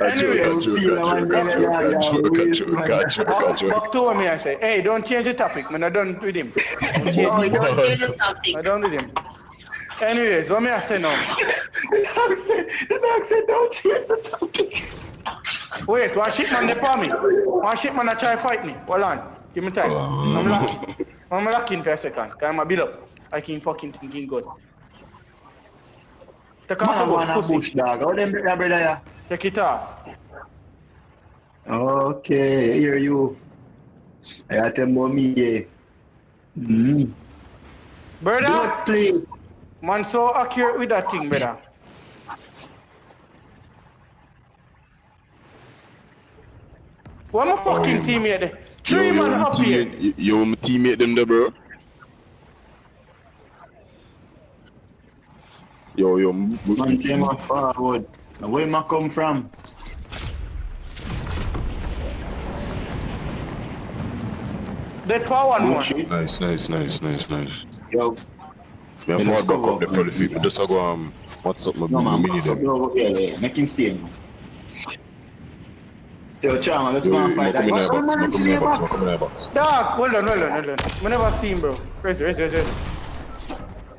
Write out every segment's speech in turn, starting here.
Anyway, back to what me I say. Hey, don't change the topic, man. I done with him. No, don't change the topic. I done with him. Anyways, what me I say now? The dog said don't change the topic. Wait, one shipman they for me. One shipman I try fight me. Hold on. Give me time. I'm locking for a second. Cause I'm a build up. I can fucking thinking good. Take off the bush dog. How them brother ya? Take it off. Okay, hear you. I tell mommy. Brother, please. Man so accurate with that thing, brother. What my fucking teammate there? Three man up here. Yo, my teammate them there, bro. Yo. Man came up forward. Where am I come from? Dead for one more. Nice. Yo. Me a fall back up the probably feet. Me just go what's up my mini them. Yeah, make him stay. Yo, Chama, let's go and fight that. Come in the box. Dog, hold on. I never see him, bro. Raise.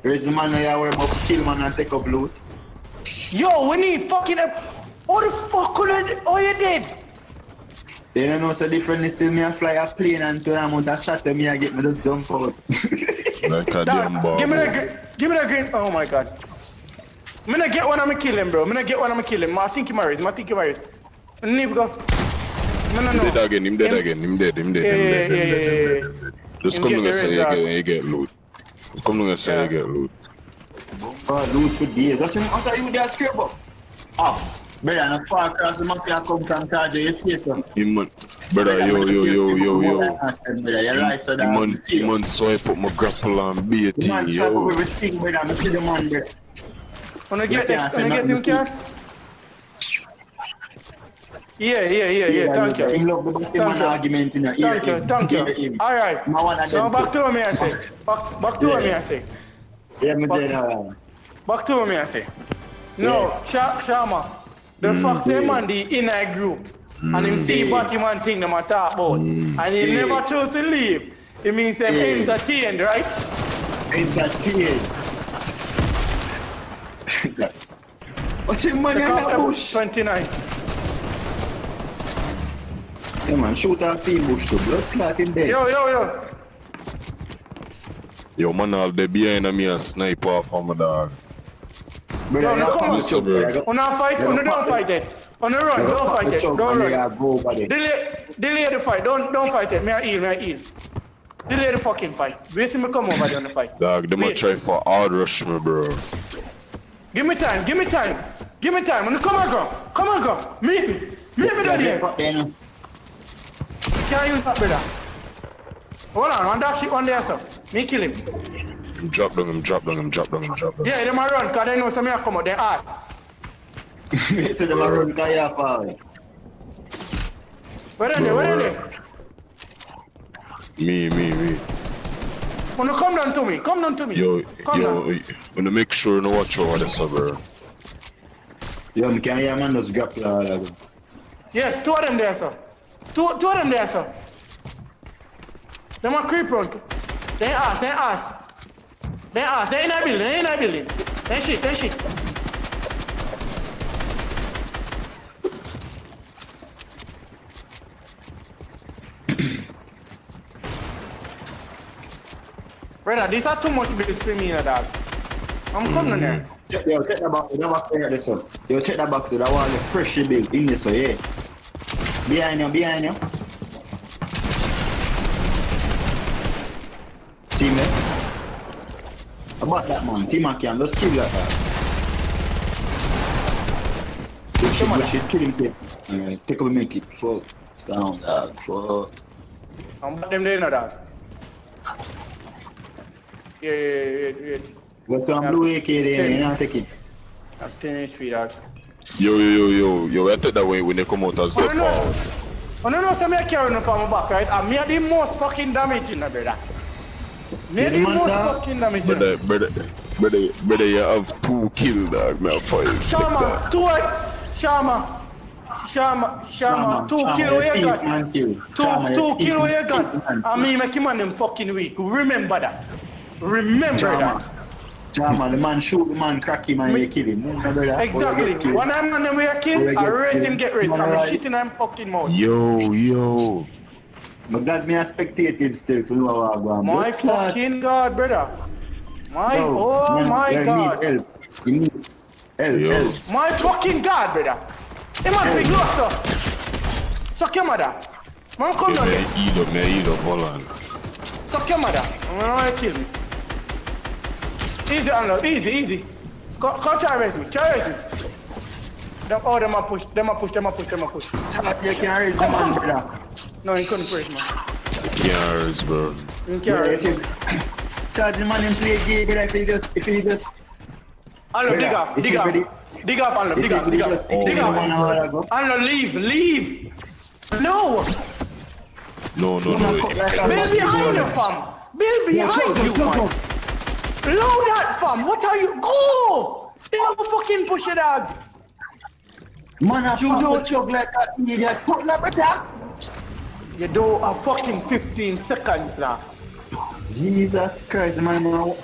Where's the man that worry about kill man and take up loot? Yo, we need fucking up. What the fuck could I? Oh, you did? They don't know so different is still me a fly a plane and to them with a shot to me I get me just dump out. Like a damn ball. Give me that green. Oh my god. I'm gonna get one, I'm gonna kill him, bro. I think he marries. I need to go. No. Him dead again. Yeah. Just come to say you get loot. Come to say you get loot. Loot for days. What's you there scared about? Ops. Brother, I'm far across the mafia come from Kaja, you stay so. Brother, yo. Man, so I put my grapple on bait in, man, yo. everything, brother. I see the man, brother. Wanna get him, Kian? Yeah, thank you. He love the Batman argument in the ear. Thank you. Alright. Now back to me, I say. Back to me, I say. Yeah, me dead. Back to me, I say. No, Shama. The fact say man the inner group and him see Batman thing them a talk about and he never chose to leave. It means they're entertained, right? Entertained. What's your money on that bush? 29. Yeah man, shoot a field bush to blood clot in there. Yo. Yo, man, all the behind me a sniper off of my dog. No, come on. On our fight, on the don't fight it. On the run, don't fight it. Don't run. Delay the fight. Don't fight it. May I heal. Delay the fucking fight. Wait till me come over there on the fight. Dog, they might try for hard rush me, bro. Give me time. Come on, go. Meet me down here. Can't use that, brother. Hold on, one dark shit on there, sir. Me kill him. Him drop down. Yeah, they might run, cause they know something come out, they ask. They say they might run, cause you fall. Where are they? Me. Wanna come down to me. Yo, wanna make sure you watch over this, bro. Yo, me can't hear man just grapple all of them. Yes, two of them there, sir. Two of them there, sir. They might creep run. They ask. They in a building. They shit. Brother, these are too much bills for me, dog. I'm coming there. Yo, check the box. The box here, this one. Yo, check the box. That one, the fresh build in this one, yeah. Behind you. See me? About that man, Team can just kill that guy. Should kill him. Take over, make it. Fuck. Down, dog. Fuck. I'm about them there, no, dog. Yeah. What's on blue AK there? You know, take it. I'm 10 HP, dog. Yo, I take that way when they come out as step forward. Oh no, so me carry no from my back, right? And me are the most fucking damage in the brother. Me are the most fucking damage in Brother, you have 2 kills, dog. Me have 5. Shama, 2 Shama, 2 kilo you got. 2 kilo you got. And me make him on them fucking weak. Remember that. Remember that. Shama, the man shoot the man, crack him and you kill him. Exactly. When I'm on them we are killed, I raise him get raised. I'm shitting on fucking mouth. Yo. But that's me a spectative still for know how I go on. My fucking God, brother. My God. You need help. My fucking God, brother. Hey man, big loss, suck your mother. Man, come down here. Eat up, hold on. Suck your mother. I'm gonna kill me. Easy, Arnold, easy. Come try with me. Them a push. You can't raise the man, brother. No, he couldn't push, man. Yes, bro. You can't raise him. Charge the man in play game, but if he just... Arnold, dig up, Arnold, dig up. Arnold, leave. No. Bill behind you, fam. Bill behind you, man. Blow that, fam. What are you? Go! They have a fucking push it dog. Man, you don't choke like that idiot. Put like that. You do a fucking 15 seconds now. Jesus Christ, man, the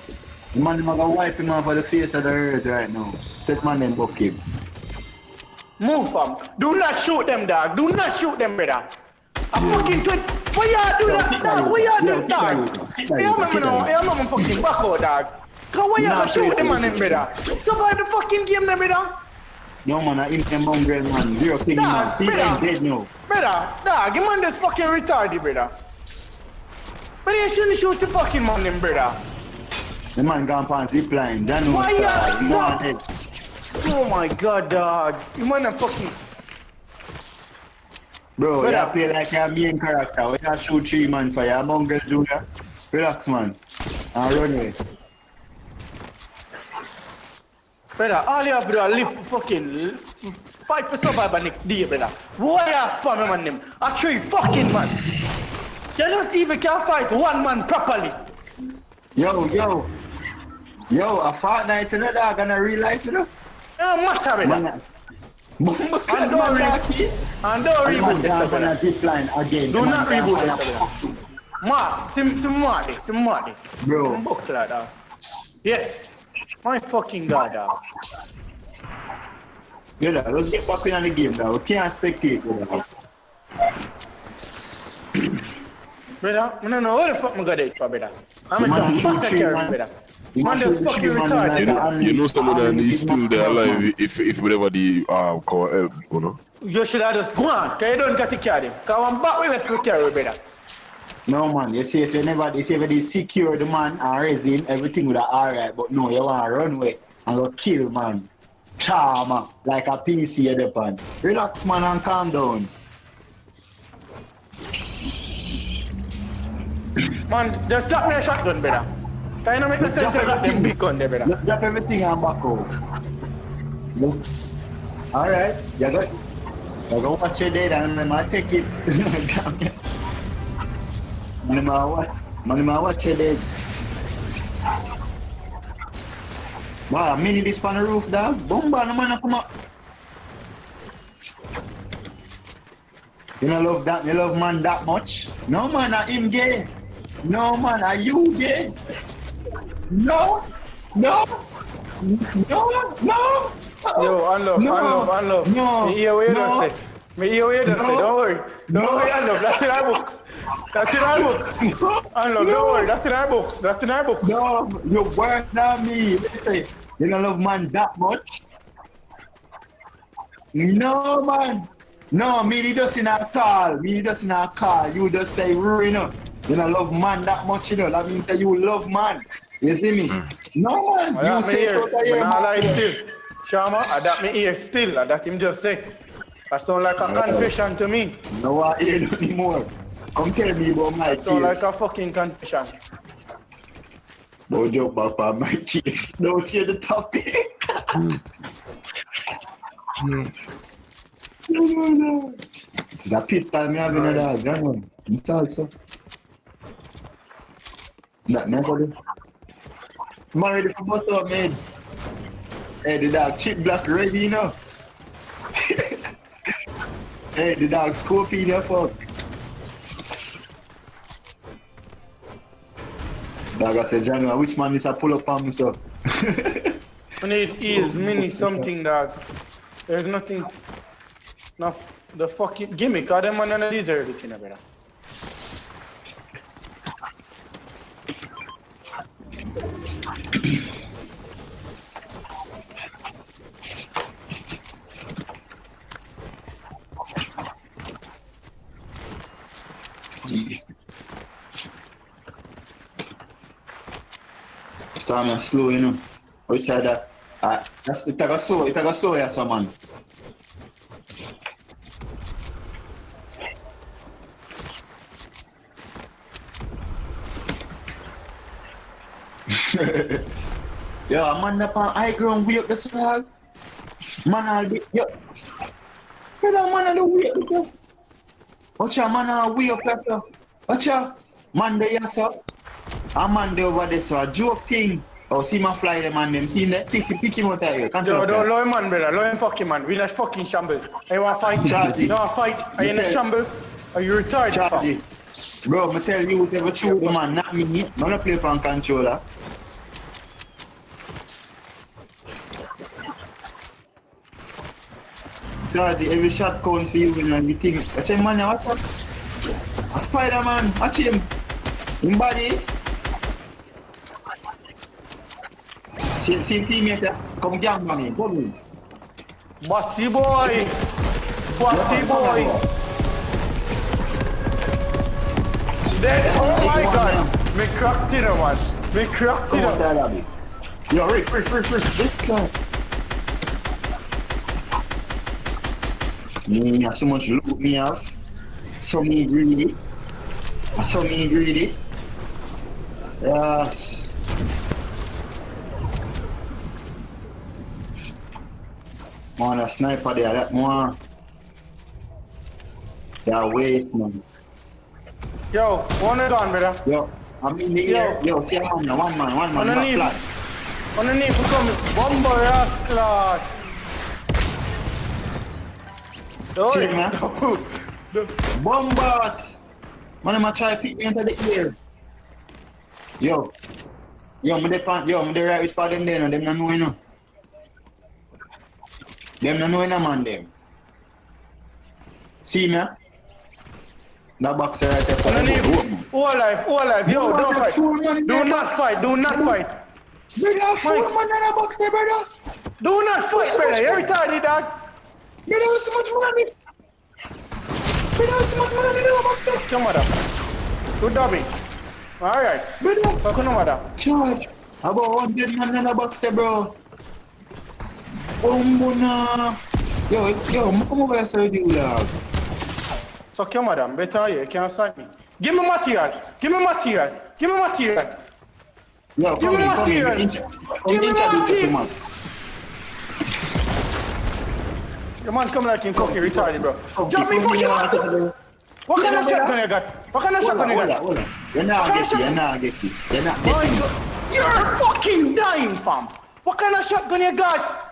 man gonna wipe him off of the face of the earth right now. That man then book him. Move, fam. Do not shoot them, dog. Do not shoot them, brother. I fucking twit. What y'all do that, dog? What y'all do, dog? I'm fucking back out, dog. Cause why y'all shoot them on them, brother? Survive the fucking game, then, brother. No, man, I him them mongrel, man. Zero thing, man. See them dead now. Brother, dog, your man just fucking retarded, brother. But you shouldn't shoot the fucking man, them, brother. The man gone past zip line. Why you? Oh my God, dog. You man a fucking... Bro, you play like your main character. We can shoot 3 man for you. Mongrel Junior. Relax, man. And run away. Brother, all you have to do is live fucking... Fight for survival next day, brother. Why you spam him on them? A 3 fucking man. You don't even can fight 1 man properly. Yo, a fortnight in the dog and a real life, you know? It don't matter, brother. And don't reboot this, brother. Again. Do not reboot this, brother. Some Bro. buckler, dog. Yes. My fucking God, dog. Yeah, let's get back in the game, dog. We can't spectate, brother. Brother, I don't know what the fuck I got it for, brother. I'm a fucking carry, brother. Man, just fucking retarded. You know some of them is still there alive if whatever the call help, you know? You should have just gone, because you don't got to carry him. Because I'm back with to carry, brother. No, man, you see if you never, secure the man and raise him, everything would have alright, but no, you want to run away and go kill, man. Charm, like a PC at the pan. Relax, man, and calm down. Man, just drop me a shotgun, brother. Can you not make the sense of that them big gun there, brother? Just drop everything and back out. Alright, you go watch your dead and I'm gonna take it. Man, watch your dead. Wow, mini this on the roof, dog. Bomba, no man, come up. You don't love that, you love man that much? No man, are him gay. No man, are you gay? No. Yo, unlove. No. Me hear what you just say. Don't worry, unlove. That's in our books. Unlove, don't worry, that's in our books. No, you worse than me. Listen, you don't love man that much? No man. No, me just in a call. You just say, you know. You don't love man that much, you know. That means that you love man. You see me? No man, well, you say so that I like still. Shama, that me ear still, that him just say. That sound like a confession to me. No, I hear no anymore. Come tell me about my case. Sound like a fucking confession. Don't joke about my case. Don't hear the topic. No. That pistol me having a dog, that one. It's also. That never do. I'm ready for bust up, man. Hey, the dog chip black ready, you know. Hey, the dog scope in your fuck. Dog, I said, Johnny, which man is a pull up on me, so? I need heals, mini something, dog. There's nothing. No, the fucking gimmick, cause them man don't deserve it, you know, brother. Starting slow, you know. Which side that? It take a slow, yeah, some man. Yo, man, up on high ground, way up the swag. Man, I'll be, yo. Brother, man, I'll way up the watch out, man, I'll way up the watch out. Man, there, yes, sir. A man there over there, so a joke thing. Oh, see my fly, the man, them. See that? Pick him out of here. Can't you? Don't low him, man, brother. Low him, fucking man. We in a fucking shambles. Are you want to fight? Charlie. You want to fight? Are you in a shambles? Are you retired? Charlie. Bro, I tell you, whatever shoot the man, not me. I'm not play from controller. Charlie, every shot counts for you, and you think, I say, man, what's up? A Spider-Man, watch him. In body. See teammate, come down on me, come in. Bossy boy! Bossy boy! Dead! Oh my god! Me cracked it, man. Me cracked it. Come yo, Rick, this guy. Me have so much loot me have. So me greedy. Yes. Man, a sniper there, that one. That waste, man. Yo, one gone, brother. Yo, I'm in the air. Yo, see one man, Underneath. Underneath, we come. Bomber, class. See, man. Bombard. Man, I'm try to pick me into the air. Yo, me the right spot them there, no, them not know, you know. Them not know, man, them. See me? That box right there. Underneath. All alive. Yo, don't fight. Do not fight. Brother, four man in the box there, brother. Do not fight, brother. You're retarded, dog. Brother, so much money. Brother, so much money in the box there. Come on, good dobby. Alright. Brother, how come no charge. About 100 man in the box there, bro. Bombona. Yo, come over here, so you dog. So come on, better you can't strike me. Give me material. Yo, come in. Your man come like in cookie retarded, bro. Jump me fucking man. What kind of shotgun you got? You're not getting. You're fucking dying, fam. What kind of shotgun you got?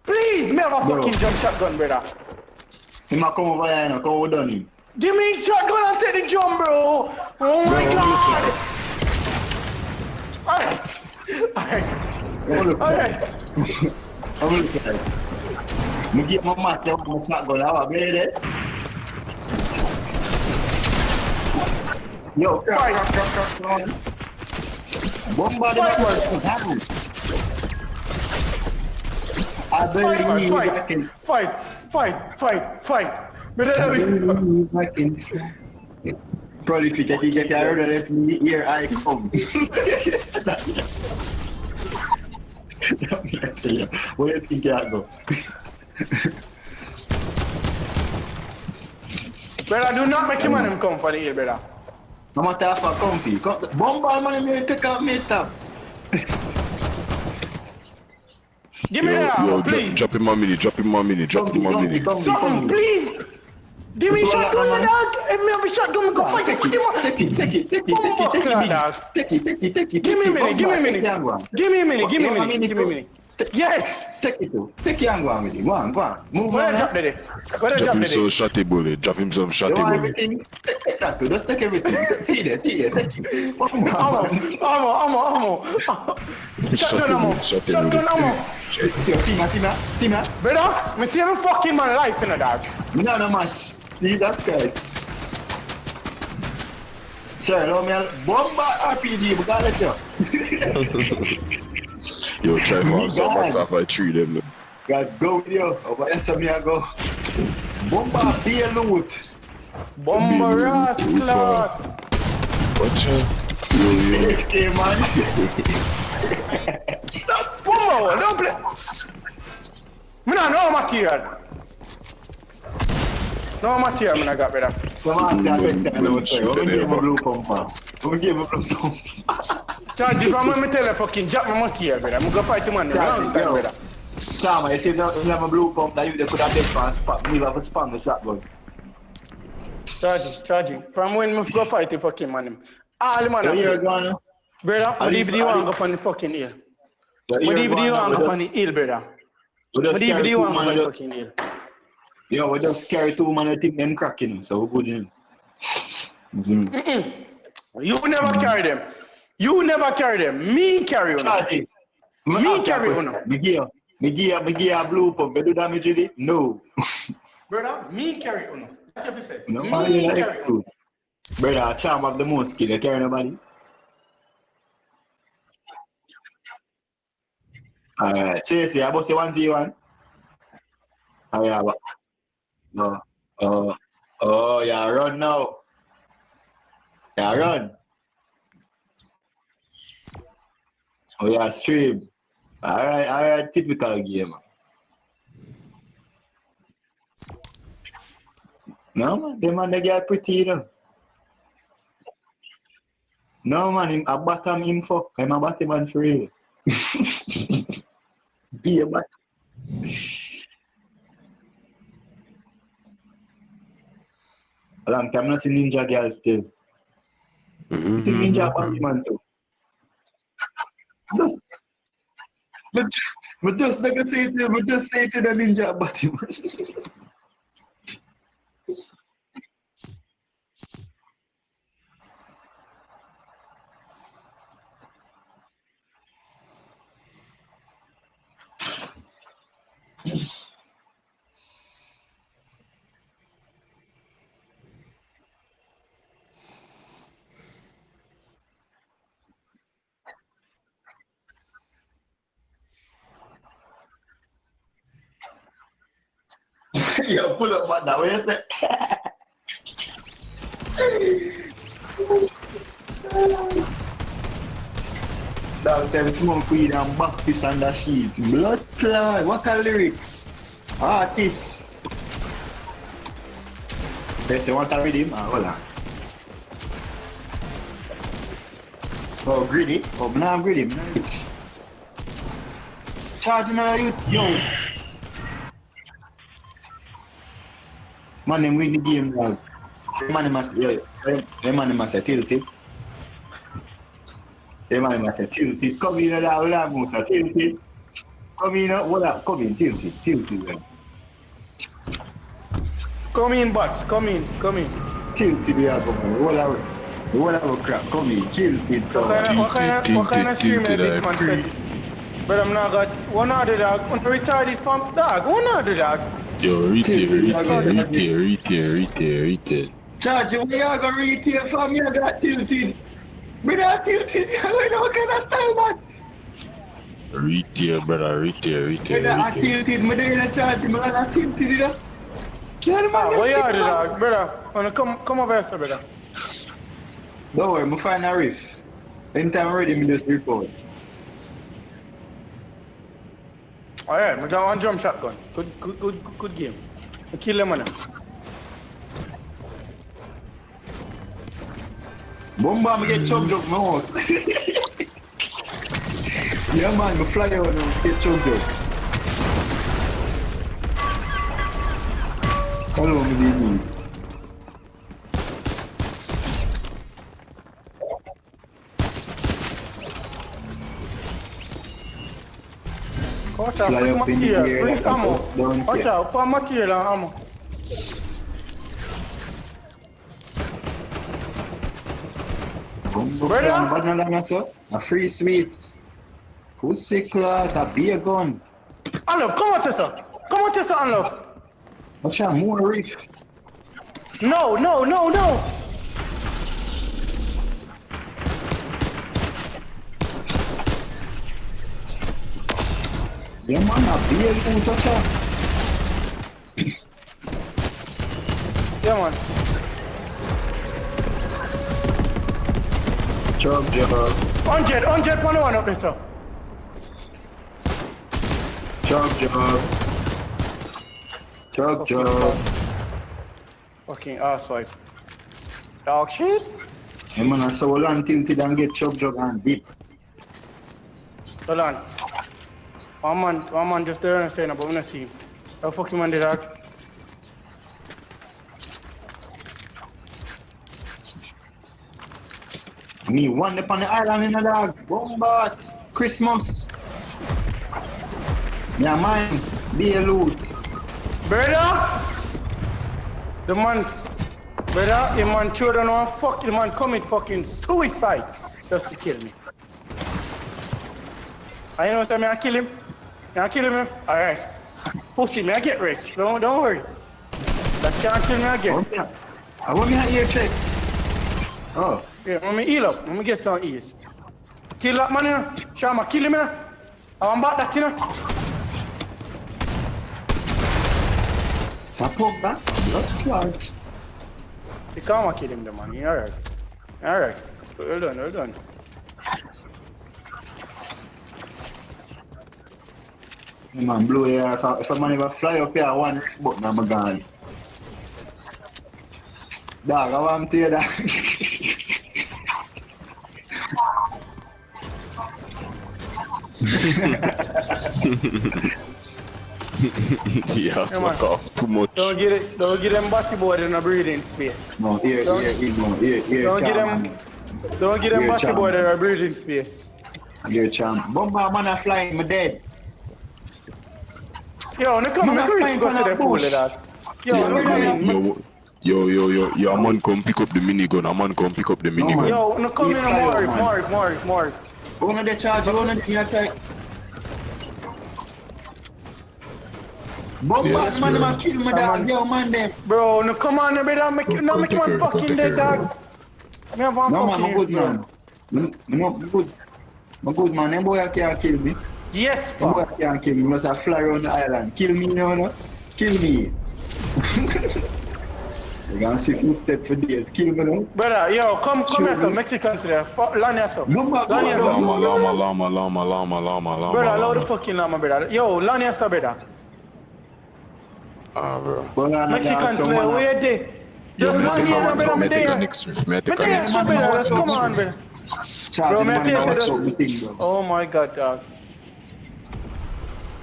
Please, me have a fucking jump shotgun, brother. He might come over here, come over done him. Give me shotgun and take the jump, bro. Oh my god. Alright. I'm looking at it. I get my match out of my shotgun, how I get it? Yo, crack. Bombard him. I believe I can. Fight. I can. Probably if you get out of it, here I come. Where do you think I go? Brother, do not make him and him come for the hill, brother. I'm a tough for comfy. Bombard man, you take out me top. Give me that, please. Drop him 1 minute. Something, please. Give me shotgun, my dog. If me have a shotgun, go fight it. Take it. Give me a minute. Yes! Take it too. Take it and go on with it. Go on. Move Where on. the drop did it? Where the Drop drop him did some it? shotty bullet. Drop him some You shotty want bullet. everything? Take that too. Just take everything. See there. Take it. Ammo. Shotgun ammo. Shotgun ammo. See me. Brother, me see him fucking man life in the dog. Me not no match. Jesus Christ. Sir, allow me a bomba RPG, but God let you. Yo, try for some mats off I treat them. God go with you. Over there, so me I go. Bomba be loot. Bomber rascal. Watch out. Yo. Okay, man. Bomber, don't play. Me not know material. No material me not got, brother. Some man that next time I know, sir. When we give a blue pump, we give a blue pump. Charge, if I'm gonna tell you fucking drop my material, brother, I'm gonna fight the man. Brother. Chama, you see you have a blue pump that you could have dead for and spot. We have a spam the shotgun. Charging. From when we go fight the fucking man. All the man. You're gone. Brother, what do you want to go on the fucking hill? What do you want to go on the hill, brother? What do you want to go on the fucking hill? Yo, we just carry 2 man and think them cracking, so we're good in. You never carry them. Me carry on. Me carry on. Me give a blue pump. You do damage with it? No. Brother, me carry on. What have you said? No, Me man, you're not carry on. excuse. Brother, Charm have the most skill. You carry nobody? Alright, seriously, I bust you 1v1. Oh, yeah, but... No. Yeah, run now. Yeah, run. Oh, yeah, stream. Alright, typical game. No, man, them man, they get pretty, you know. No, man, I bottom him fuck. I'm a bottom man for real. Be a bat. A long time not see ninja girl still. You think ninja body man too? Just like I say to the ninja body man. Yo, pull up man, that what you say? Dog tell smoke weed and back this on the sheets. Blood clot, what are lyrics? Artists. They say want to read him? Hold on. Oh, greedy? Oh, now I'm greedy, I'm not rich. Charging on youth, yo. Man, them win the game, dog. Man, them must have tilted. Man must have tilted. Come in, that must have tilted. Come in, what up? Come in, tilted. Come in, boss. Come in. Tilted, we are going. What up, crap? Come in, tilted. What kind of stream is this, man? But I'm not got one other dog. I'm retarded from dog. One other dog. Yo, retail. Charge, we are going to retail from you, that tilted. We not tilted, I know what kind of style, man. Retail, brother, retail. I tilted, me there in a charge, me not tilted, you know. Where you are the dog, brother? Come over here, brother. Don't worry, me find a riff. Anytime I'm ready, me just report. Oh yeah, I got one drum shotgun. Good game. I kill them man. Bomba, me get choked up, my house. Yeah man, me fly out and get choked up. Hello, me DB. Watch out, Fly free up in the material, air free like a ammo. duck, don't Watch care. out, for material and ammo. Brother? Banana so. A free sweet. Pussy class, a beer gun. Unlock, come on, Tessa. Come on, Tessa, unlock. Watch out, more reef. No. Yeah, man, a beer gun, touch out. Yeah, man. Chug, jug. 100 101 up there, sir. Chug. Fucking arsehole. Dog shit. Yeah, man, I saw a long tilted and get chug and dip. Hold on. One man just there and saying about me not see him. How fucking man did that? Me one up on the island in the dog. Bombard. Christmas. Yeah, man. Be a loot. Brother! The man children want fuck, the man commit fucking suicide just to kill me. I know what I mean, I kill him. Alright. Pussy, me I get rich. Don't worry. That can't kill me again. I want me to hear checks. Oh. Yeah, let me heal up. Let me get some ease. Kill that man, you know. Shama, kill him, you know. I want back that, you know. Support that. Blood clots. You can't kill him, the man. Alright. Well done. Man, blue here. If a man ever fly up here, one button, I'm gone. Dog, I want to hear that. Yeah, slack off too much. Don't get them batty boy in a breathing space. No, here, Don't get them batty boy in a breathing space. Here, champ. Bomba man are flying, me dead. Yo, no come, Man, go flying to on the a pool bush. of that. Yo, no come in. Yo, a man come pick up the minigun. man. Yo, no come in and Mark. One of the charge, one of the attack. Bomba Yes, man, bro. man kill me dog. Yo, man, them. Bro, no come on, brother. Make one fucking dead dog. Me have one No, man, fucking I'm good, bro. man. I'm good. I'm good, man. Them boy can't kill me. Yes, Them boy fuck. can't kill me. Must have fly around the island. Kill me, no. Kill me. You gonna see footsteps for days. Kill me, no. Brother, yo, come Shoot here, me. so Mexicans there. Land yourself. No, man, Land yourself. Llama. Brother, allow the fucking llama, brother. Yo, land yourself, brother. Ah, bro. Mexicans there, where they? Just man here, brother, I'm Me take a there. next riff. Me there, brother. Come on, brother. Charging Bro, man, me now take watch it. out the thing, bro. Oh my God, dog.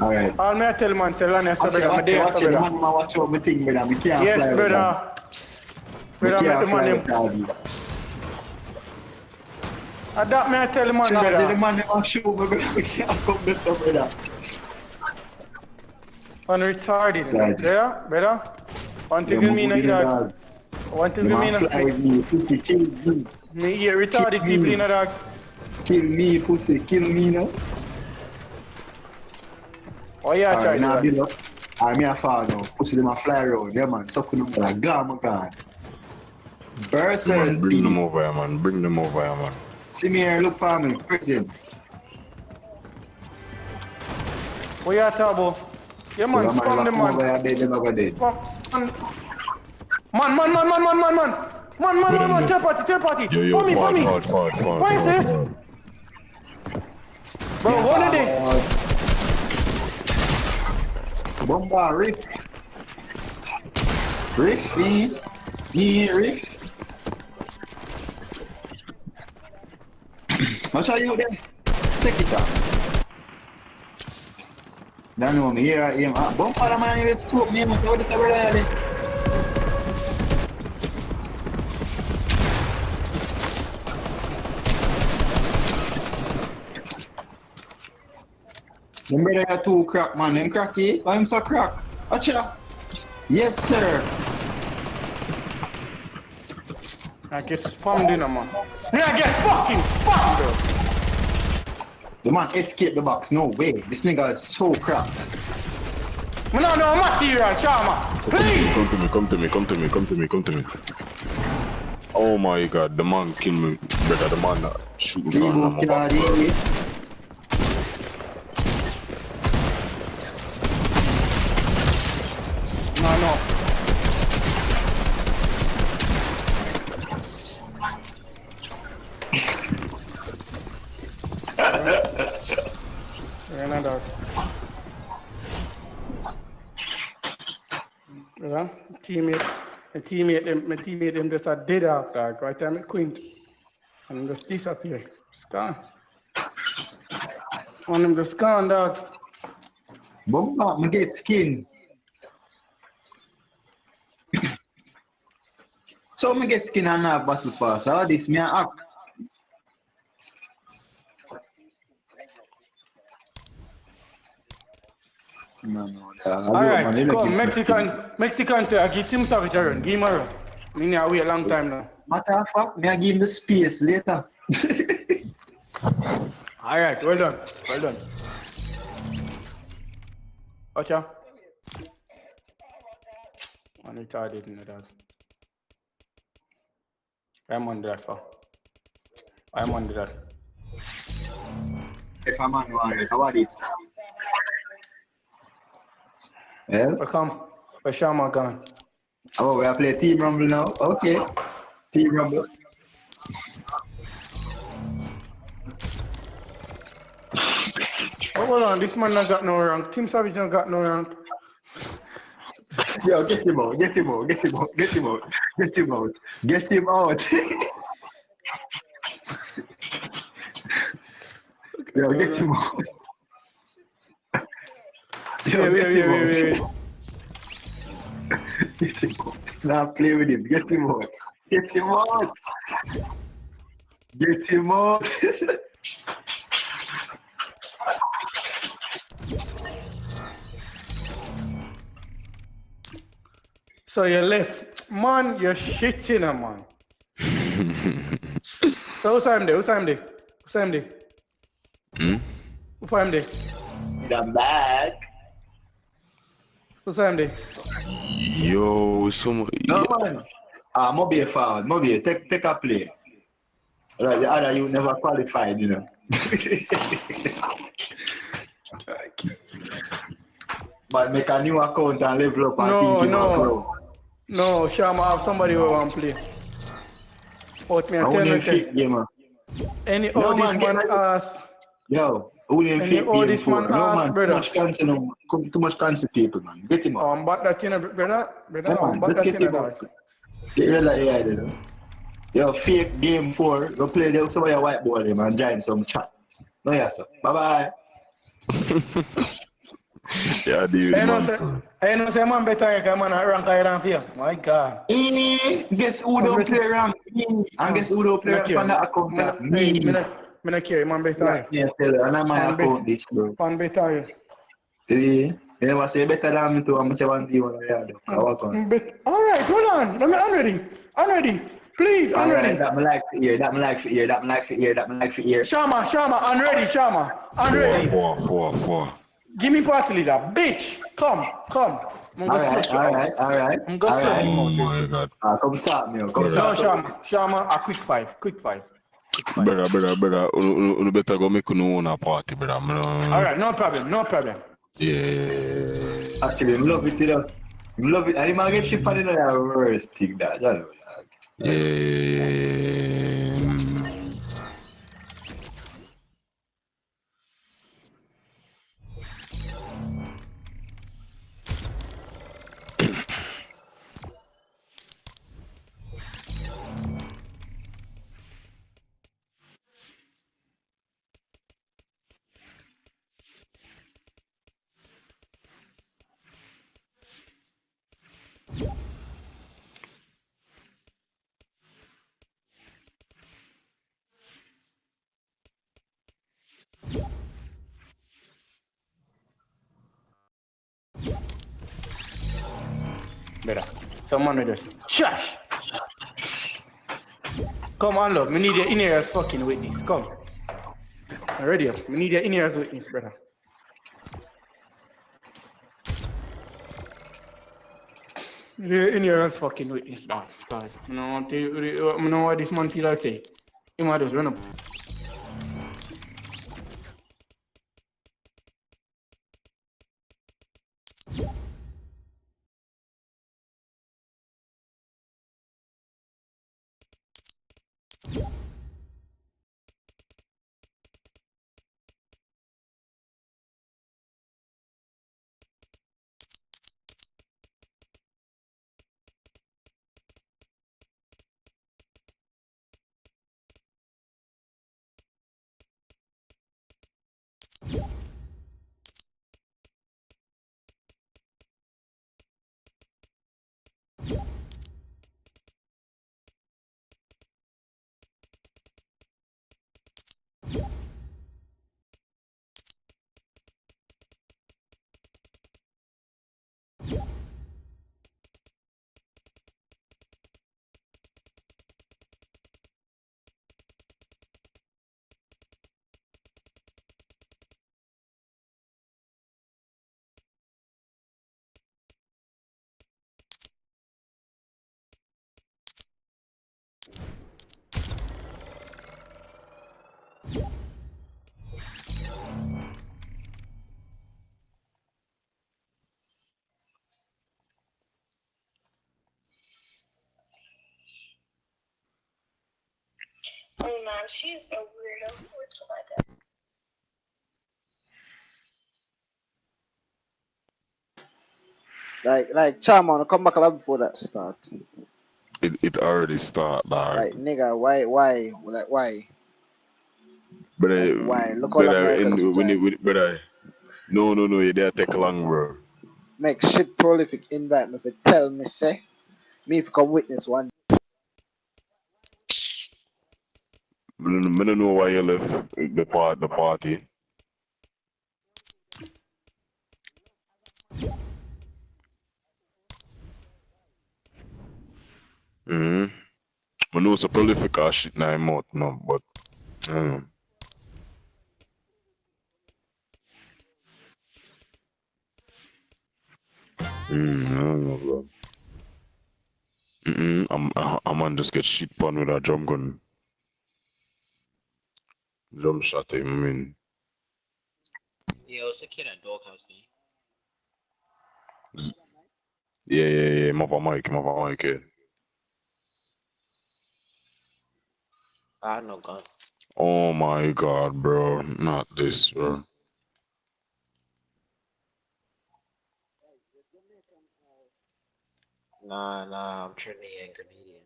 Alright. All me I tell man, say land yourself, Watch it, brother. I'm watch it, there, watch it. brother. Man, watch out the thing, brother. Me can't fly. Yes, with brother. that. Me Brother, can't make the fly man with him. that. That me I tell the man, Charge the brother. man, never shoot me, brother. Me can't come this up, brother. Man retarded. Right. Yeah, brother. One thing you mean, dog. One thing You you man mean, fly with me, pussy, kill me. me hear retarded Kill me. people in a dog. Kill me, pussy, kill me, no? Oh yeah, try Alright, now that. build up. Alright, me a fall now. Pussy, them a fly around. Yeah, man. Sucking them like gone. Berserkers, Bring them speed. over here, man. See me here, look for me. Prison. What you talking about? Yeah, man, So, spam the man. over there, they never dead. Man, third party. Yo, For me. forward. Why is this? Bro, what are they? Bomba, Riff. Riff. What are you there? Take it out. Don't know me, here I am. Bomba, man, let's talk me. What is the brother? Them brother are too crack, man. Them cracky. I'm so crack. Acha. Yes, sir. I get spammed in, man. Me I get fucking spammed, bro. The man escaped the box. No way. This nigga is so crack. Me no know material, Chama. Please. Come to me. Oh my god, the man killed me, brother. The man shooting from my back. No. Yeah, my teammate them just a dead off dog. Right time it quint. And just disappear. It's gone. One of them just gone, dog. Bomba, me get skin. So me get skin and have battle pass. How this me a hack? No, alright, come, Mexican say, I give him Savage a run. Give him a run. Me need to wait a long time now. Matter of fact, me I give him the space later. Alright, well done. Ocha. I'm retarded in the dog. I'm under that for. I'm under that. If I'm on one, how about this? Well, Welcome. Where Shama gone? Oh, we are playing Team Rumble now? Okay. Team Rumble. Oh, hold on, this man not got no rank. Team Savage not got no rank. Yo, get him out. Yo, get him out. Wait. Get him out. Stop playing with him. Get him out. So you left. Man, you're shitting, man. So who's time there? Who time there? I'm back. Who's time there? Yo, some. No, man. Mobile forward. Mobile, take a play. Right, the other you never qualified, you know. But make a new account and level up and No, Shama have somebody who want to play. Out me and tell me gamer. Any no, man ask. Yo, only in fake game for. No man, brother. Too much cancer people, man. Get him out. But that thing, brother. Let's get him out. Get rid of the AI, you know. Yo, fake game 4. Go play them some of your whiteboard him and join some chat. No, yes, sir. Bye-bye. Yeah, dude, man, son. I know say man better than man rank higher than fear. My God. Guess who don't play rank? And guess who don't play rank on the account? Me. Me not care, man better. Yeah, tell you. And I'm my account this, bro. Man better. You never say better than me too. I'm say 1v1. Alright, hold on. I'm ready. Please, I'm ready. That me like for ear. Shama, I'm ready, I'm ready. Four. Give me pass leader, bitch. Come. Alright. I'm going to Oh my god. Come start me. Shama, a quick five. Brother, you better go make a party, brother. Alright, no problem. Yeah. Actually, I love it, you know. I love it. And I get ship on the worst thing that, you know. Yeah. Better. Someone with us. Shush! Come on, love. We need your in-ears fucking witness. Come. Ready up. We need your in-ears witness, brother. Your in-ears fucking witness, dog. Cause you know what this man feel like say. He might just run up. Oh man, she's a weirdo. What's like that? Like Charman, come back a lot before that start. It already start, dog. Like nigga, why, like why? But Like, why? Look how long no, it didn't take long, bro. make shit prolific invite me for tell me say me if come witness one. I don't know why you left the party. I know it's a prolific ass shit now in mouth, no, but I don't know. I don't know, bro. I'm on just get shit pun with a drum gun. Drum shot him, I mean. Yeah, it's a kid at Doghouse, man. Yeah, my mic, yeah. I had no gun. Oh my god, bro. Not this, bro. Nah, I'm Trinity and Grenadian.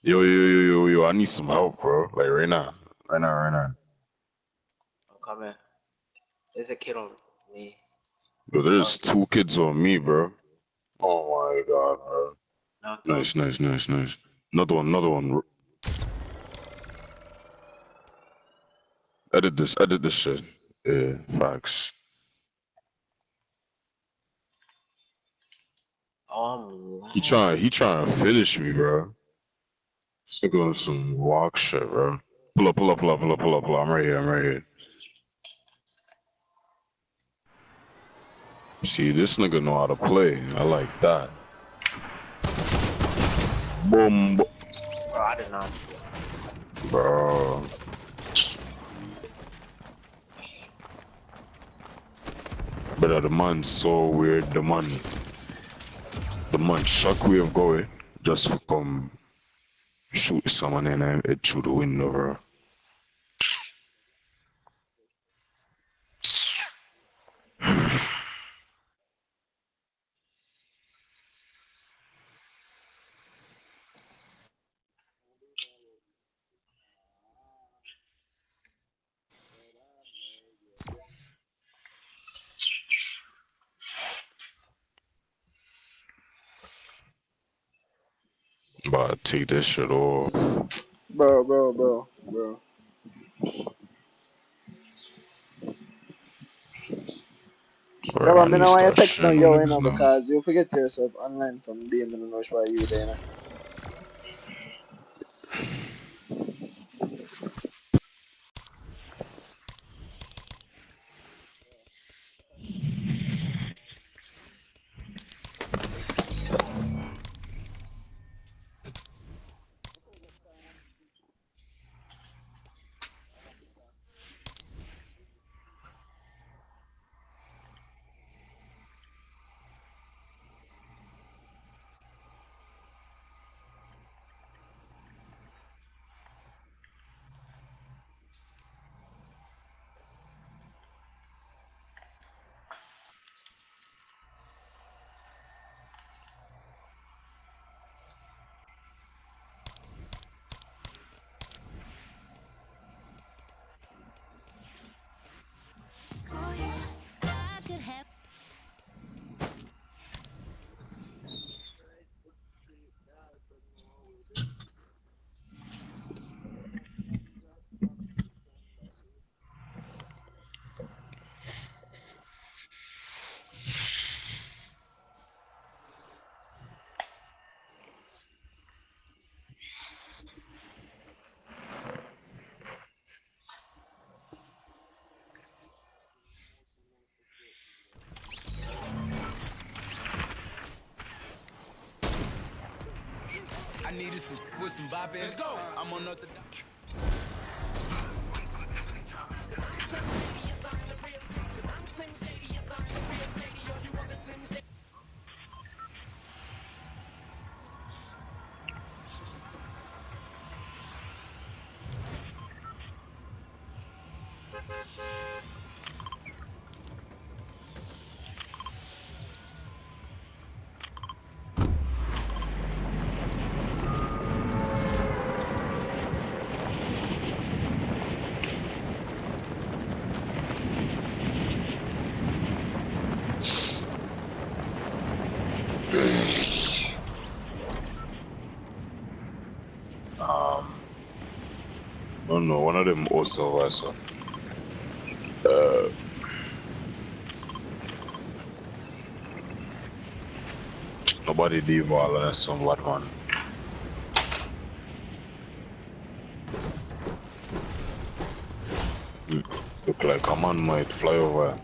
Yo, I need some help, bro. Like right now. Right now. I'm coming. There's a kid on me. Yo, there's two kids on me, bro. Oh my god, bro. Nice. Another one. Edit this shit. Yeah, facts. He trying to finish me, bro. Stick on some walk shit, bro. Pull up. I'm right here. See, this nigga know how to play. I like that. Boom. Bro, I did not. Bro. But the man's so weird. The man shockwave going just for come shoot someone in it through the window, bro. But take this shit off. Bro. Yeah, Right, but I me need to know why you start text now, sharing yo, niggas now. because you forget yourself online from being in the know why you there, I needed some with some vibez. Let's go. I'm on the. I don't know, one of them also also. Nobody leave all of some what man. Look like a man might fly over.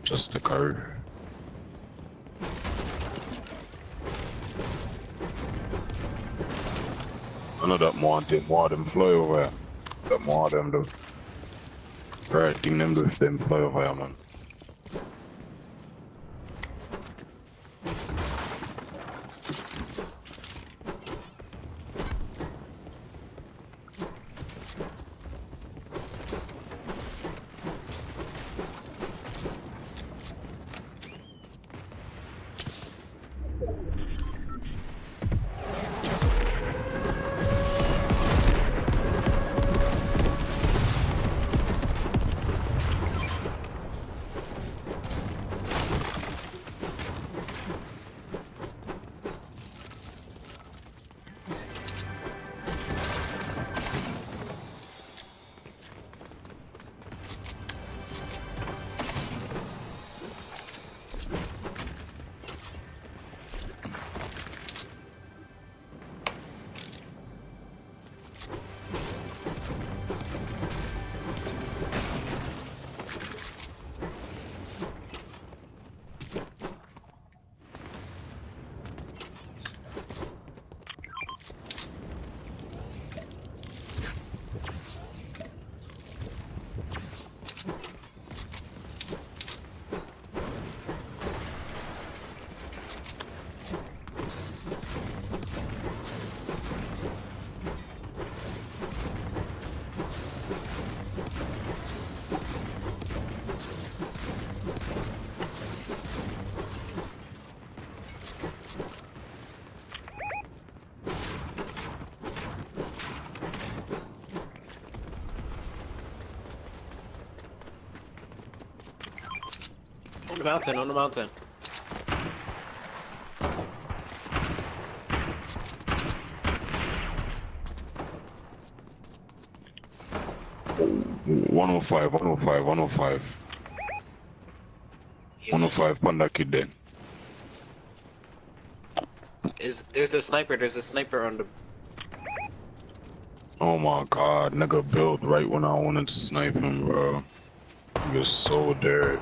Just a car. I know that more of them fly over. That more of them do. Right thing them do if them fly over here, man. On the mountain, on the mountain. Oh, 105, 105, 105. 105 Panda Kid then. There's a sniper on the. Oh my god, nigga built right when I wanted to snipe him, bro. He was so dead.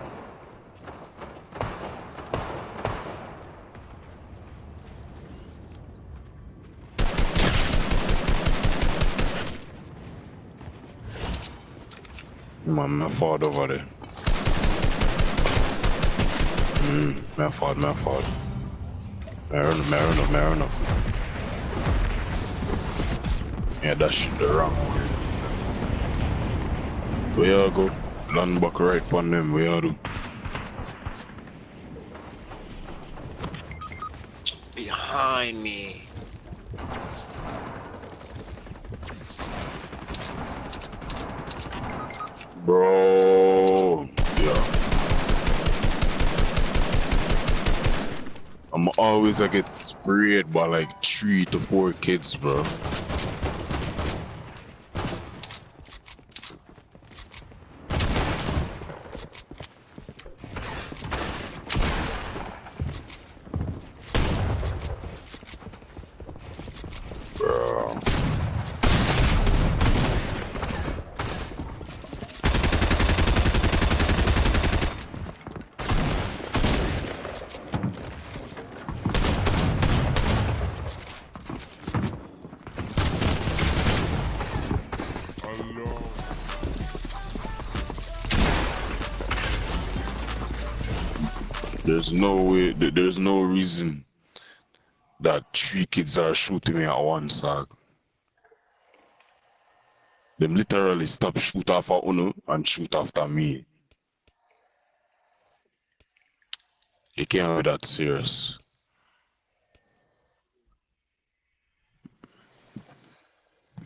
Man fought over there. Man fought. Marino. Yeah, that shit the wrong way. We all go. Land back right upon them, we all do. Behind me. Bro, yeah. I'm always I get sprayed by like 3 to 4 kids, bro. Bro. There's no way, there's no reason that 3 kids are shooting me at one side. Them literally stop shoot after Uno and shoot after me. You can't be that serious.